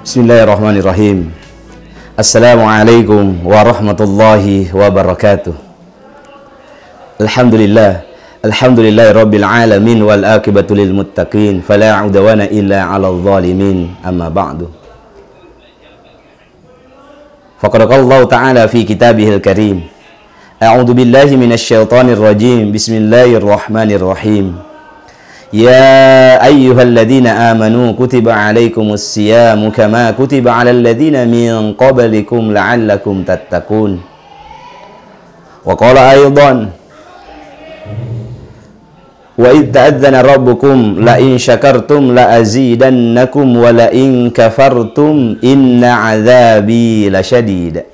Bismillahirrahmanirrahim. Assalamualaikum warahmatullahi wabarakatuh. Alhamdulillahi rabbil alamin wal akibatu lil muttaqin fala udwana illa 'alal zalimin. Amma ba'du. Faqad qala Allah ta'ala fi kitabihil karim. A'udzu billahi minasy syaithanir rajim. Bismillahirrahmanirrahim. Ya ayyuhalladzina amanu kutiba alaikumus siyamu kama kutiba alal ladzina min qablikum la'allakum tattaqun. Wa qala aidan wa idh ta'adzana rabbukum la in syakartum la azidannakum wa la in kafartum inna 'adzabi lasyadid.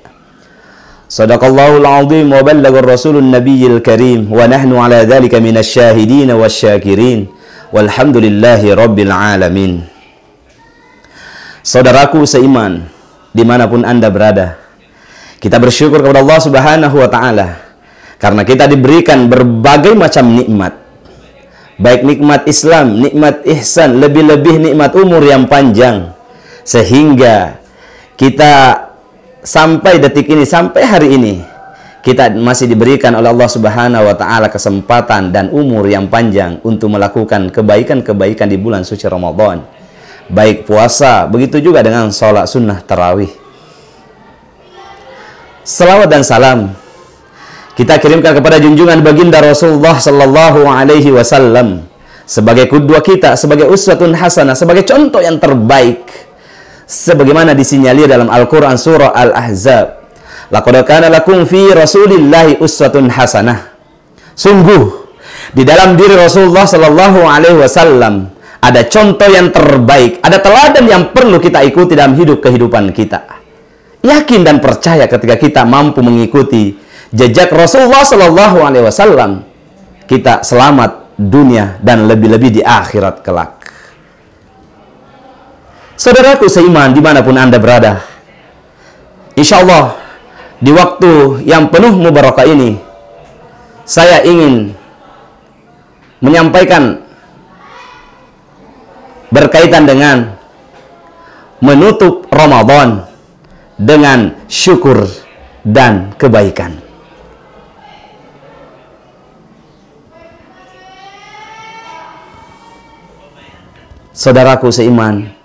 Shadaqallahul 'azim wa ballagar rasulun nabiyyil karim wa nahnu 'ala dzalika minasy syahidin wasyakirin. Walhamdulillahi rabbil alamin. Saudaraku seiman, dimanapun Anda berada, kita bersyukur kepada Allah Subhanahu wa ta'ala karena kita diberikan berbagai macam nikmat, baik nikmat Islam, nikmat ihsan, lebih-lebih nikmat umur yang panjang, sehingga kita sampai detik ini, sampai hari ini, kita masih diberikan oleh Allah Subhanahu wa ta'ala kesempatan dan umur yang panjang untuk melakukan kebaikan-kebaikan di bulan suci Ramadan. Baik puasa, begitu juga dengan sholat sunnah tarawih. Salawat dan salam kita kirimkan kepada junjungan baginda Rasulullah sallallahu alaihi wasallam sebagai qudwah kita, sebagai uswatun hasanah, sebagai contoh yang terbaik, sebagaimana disinyalir dalam Al-Quran surah Al-Ahzab. Laqad kana lakum fi Rasulillahi uswatun hasanah. Sungguh di dalam diri Rasulullah sallallahu alaihi wasallam ada contoh yang terbaik, ada teladan yang perlu kita ikuti dalam kehidupan kita. Yakin dan percaya ketika kita mampu mengikuti jejak Rasulullah sallallahu alaihi wasallam, kita selamat dunia dan lebih-lebih di akhirat kelak. Saudaraku seiman, dimanapun Anda berada, insyaallah di waktu yang penuh mubarakah ini, saya ingin menyampaikan berkaitan dengan menutup Ramadan dengan syukur dan kebaikan. Saudaraku seiman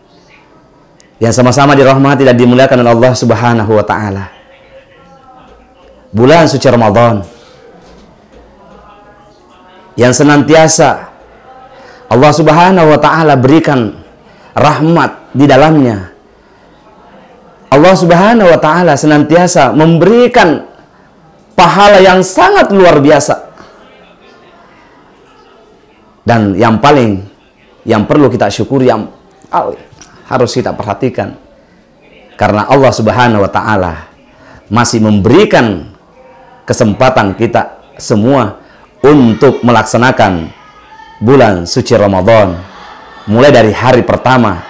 yang sama-sama dirahmati dan dimuliakan oleh Allah Subhanahu wa ta'ala, bulan suci Ramadan yang senantiasa Allah Subhanahu wa ta'ala berikan rahmat di dalamnya. Allah Subhanahu wa ta'ala senantiasa memberikan pahala yang sangat luar biasa. Dan yang perlu kita syukuri, yang harus kita perhatikan, karena Allah Subhanahu wa ta'ala masih memberikan kesempatan kita semua untuk melaksanakan bulan suci Ramadan, mulai dari hari pertama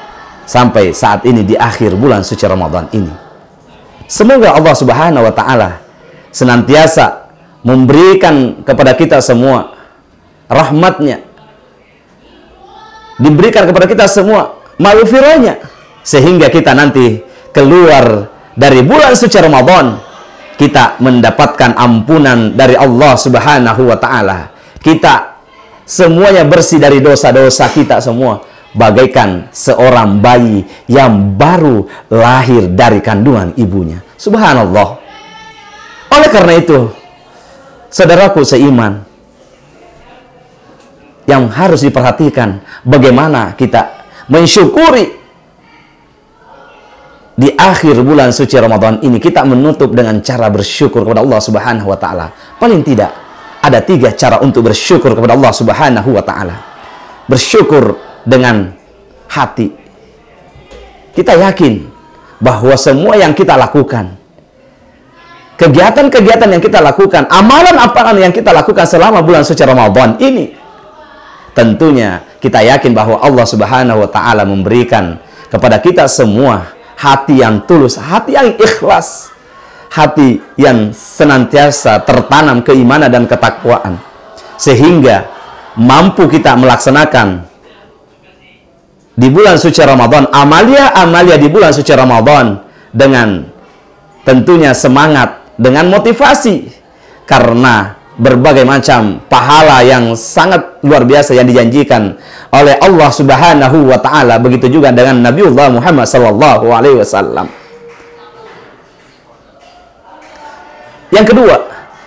sampai saat ini di akhir bulan suci Ramadan ini. Semoga Allah Subhanahu wa ta'ala senantiasa memberikan kepada kita semua rahmatnya, diberikan kepada kita semua maghfirahnya, sehingga kita nanti keluar dari bulan suci Ramadan kita mendapatkan ampunan dari Allah Subhanahu wa ta'ala. Kita semuanya bersih dari dosa-dosa kita semua, bagaikan seorang bayi yang baru lahir dari kandungan ibunya. Subhanallah. Oleh karena itu, saudaraku seiman, yang harus diperhatikan bagaimana kita mensyukuri di akhir bulan suci Ramadan ini. Kita menutup dengan cara bersyukur kepada Allah Subhanahu wa ta'ala. Paling tidak ada 3 cara untuk bersyukur kepada Allah Subhanahu wa ta'ala. Bersyukur dengan hati. Kita yakin bahwa semua yang kita lakukan, kegiatan-kegiatan yang kita lakukan, amalan-amalan yang kita lakukan selama bulan suci Ramadan ini, tentunya kita yakin bahwa Allah Subhanahu wa ta'ala memberikan kepada kita semua hati yang tulus, hati yang ikhlas, hati yang senantiasa tertanam keimanan dan ketakwaan, sehingga mampu kita melaksanakan di bulan suci Ramadan, amalia di bulan suci Ramadan dengan tentunya semangat, dengan motivasi, karena berbagai macam pahala yang sangat luar biasa yang dijanjikan oleh Allah Subhanahu wa taala. Begitu juga dengan Nabiullah Muhammad sallallahu alaihi wasallam. Yang kedua,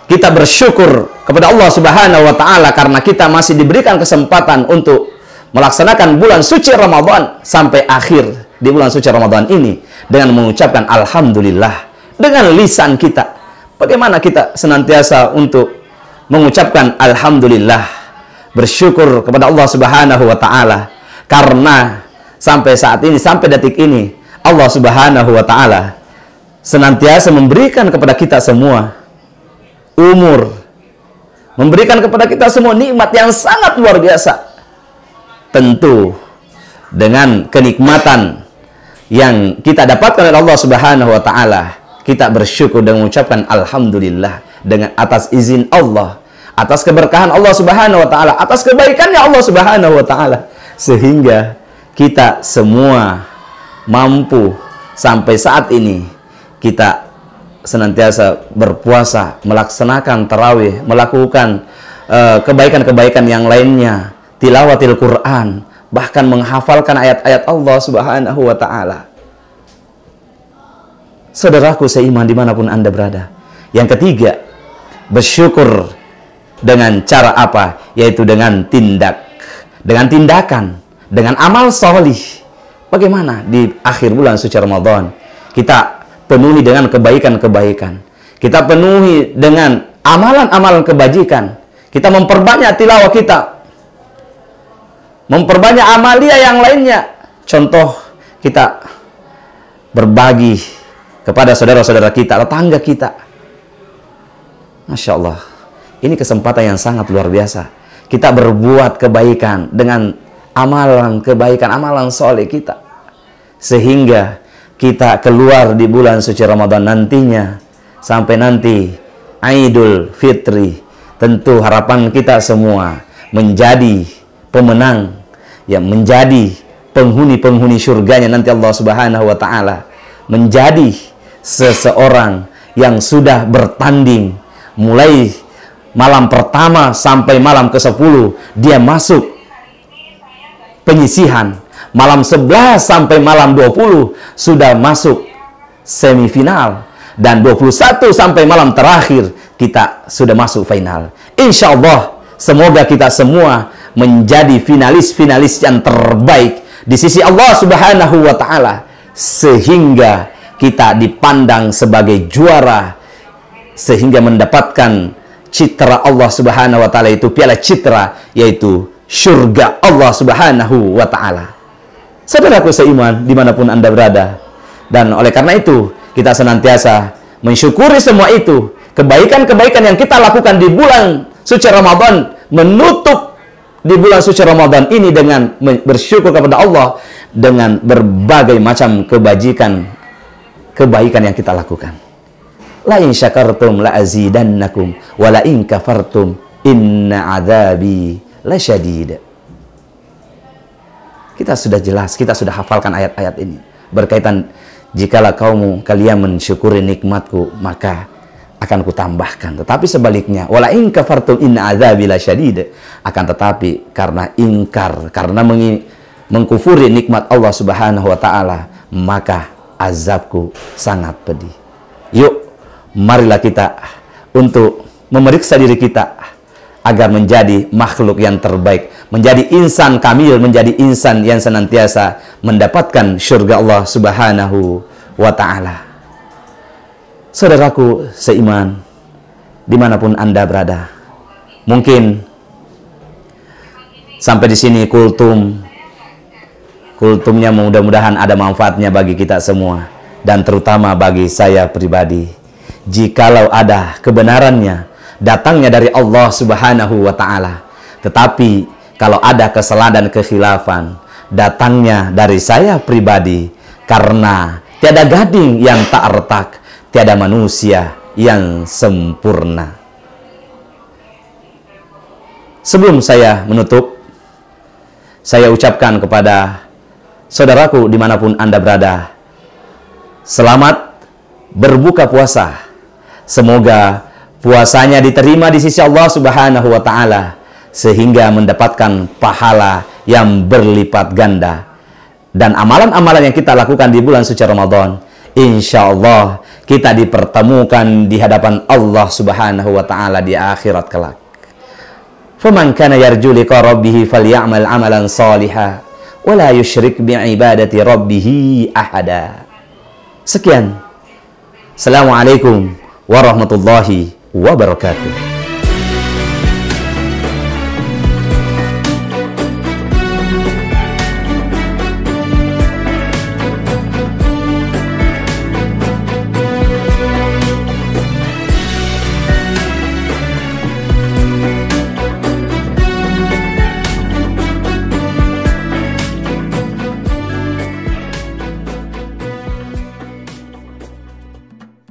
kita bersyukur kepada Allah Subhanahu wa taala karena kita masih diberikan kesempatan untuk melaksanakan bulan suci Ramadan sampai akhir di bulan suci Ramadan ini dengan mengucapkan alhamdulillah dengan lisan kita. Bagaimana kita senantiasa untuk mengucapkan alhamdulillah, bersyukur kepada Allah Subhanahu wa taala karena sampai saat ini, sampai detik ini, Allah Subhanahu wa taala senantiasa memberikan kepada kita semua umur, memberikan kepada kita semua nikmat yang sangat luar biasa. Tentu dengan kenikmatan yang kita dapatkan oleh Allah Subhanahu wa taala, kita bersyukur dan mengucapkan alhamdulillah dengan atas izin Allah, atas keberkahan Allah Subhanahu wa taala, atas kebaikannya Allah Subhanahu wa taala, sehingga kita semua mampu sampai saat ini kita senantiasa berpuasa, melaksanakan tarawih, melakukan kebaikan-kebaikan yang lainnya, tilawatil Quran, bahkan menghafalkan ayat-ayat Allah Subhanahu wa ta'ala. Saudaraku seiman dimanapun Anda berada. Yang ketiga, bersyukur dengan cara apa? Yaitu dengan tindakan, dengan amal solih. Bagaimana di akhir bulan suci Ramadan kita penuhi dengan kebaikan-kebaikan, kita penuhi dengan amalan-amalan kebajikan, kita memperbanyak tilawah kita, memperbanyak amalia yang lainnya. Contoh, kita berbagi kepada saudara-saudara kita, tetangga kita. Masya Allah, ini kesempatan yang sangat luar biasa. Kita berbuat kebaikan dengan amalan kebaikan, amalan soleh kita, sehingga kita keluar di bulan suci Ramadan nantinya, sampai nanti Idul Fitri. Tentu harapan kita semua menjadi pemenang, yang menjadi penghuni-penghuni surganya nanti Allah Subhanahu wa ta'ala, menjadi seseorang yang sudah bertanding mulai malam pertama sampai malam ke-10, dia masuk penyisihan. Malam 11 sampai malam 20 sudah masuk semifinal, dan 21 sampai malam terakhir kita sudah masuk final. Insya Allah semoga kita semua menjadi finalis-finalis yang terbaik di sisi Allah Subhanahu wa ta'ala, sehingga kita dipandang sebagai juara, sehingga mendapatkan citra Allah Subhanahu wa ta'ala, itu piala citra, yaitu surga Allah Subhanahu wa ta'ala. Saudaraku seiman dimanapun Anda berada, dan oleh karena itu kita senantiasa mensyukuri semua itu, kebaikan-kebaikan yang kita lakukan di bulan suci Ramadan, menutup di bulan suci Ramadan ini dengan bersyukur kepada Allah dengan berbagai macam kebaikan yang kita lakukan. La in syakartum la azidannakum wa la in kafartum inna adzabi lasyadid. Kita sudah jelas, kita sudah hafalkan ayat-ayat ini berkaitan, jikalau kalian mensyukuri nikmatku, maka akan kutambahkan. Tetapi sebaliknya, wala in kafartum inna adzabi lasyadid, akan tetapi karena ingkar, karena mengkufuri nikmat Allah Subhanahu wa ta'ala, maka azabku sangat pedih. Yuk, marilah kita untuk memeriksa diri kita agar menjadi makhluk yang terbaik, menjadi insan kamil, menjadi insan yang senantiasa mendapatkan surga Allah Subhanahu wa ta'ala. Saudaraku seiman dimanapun Anda berada, mungkin sampai di sini kultumnya mudah-mudahan ada manfaatnya bagi kita semua, dan terutama bagi saya pribadi. Jikalau ada kebenarannya, datangnya dari Allah Subhanahu wa ta'ala. Tetapi kalau ada kesalahan dan kekhilafan, datangnya dari saya pribadi, karena tiada gading yang tak retak, tiada manusia yang sempurna. Sebelum saya menutup, saya ucapkan kepada saudaraku dimanapun Anda berada, selamat berbuka puasa. Semoga puasanya diterima di sisi Allah Subhanahu wa Ta'ala, sehingga mendapatkan pahala yang berlipat ganda. Dan amalan-amalan yang kita lakukan di bulan suci Ramadan, insya Allah kita dipertemukan di hadapan Allah Subhanahu wa Ta'ala di akhirat kelak. Faman kana yarju liqa rabbih falyamal amalan shalihan wa la yusyrik bi'ibadati rabbih ahada. Sekian. Assalamualaikum warahmatullahi wabarakatuh.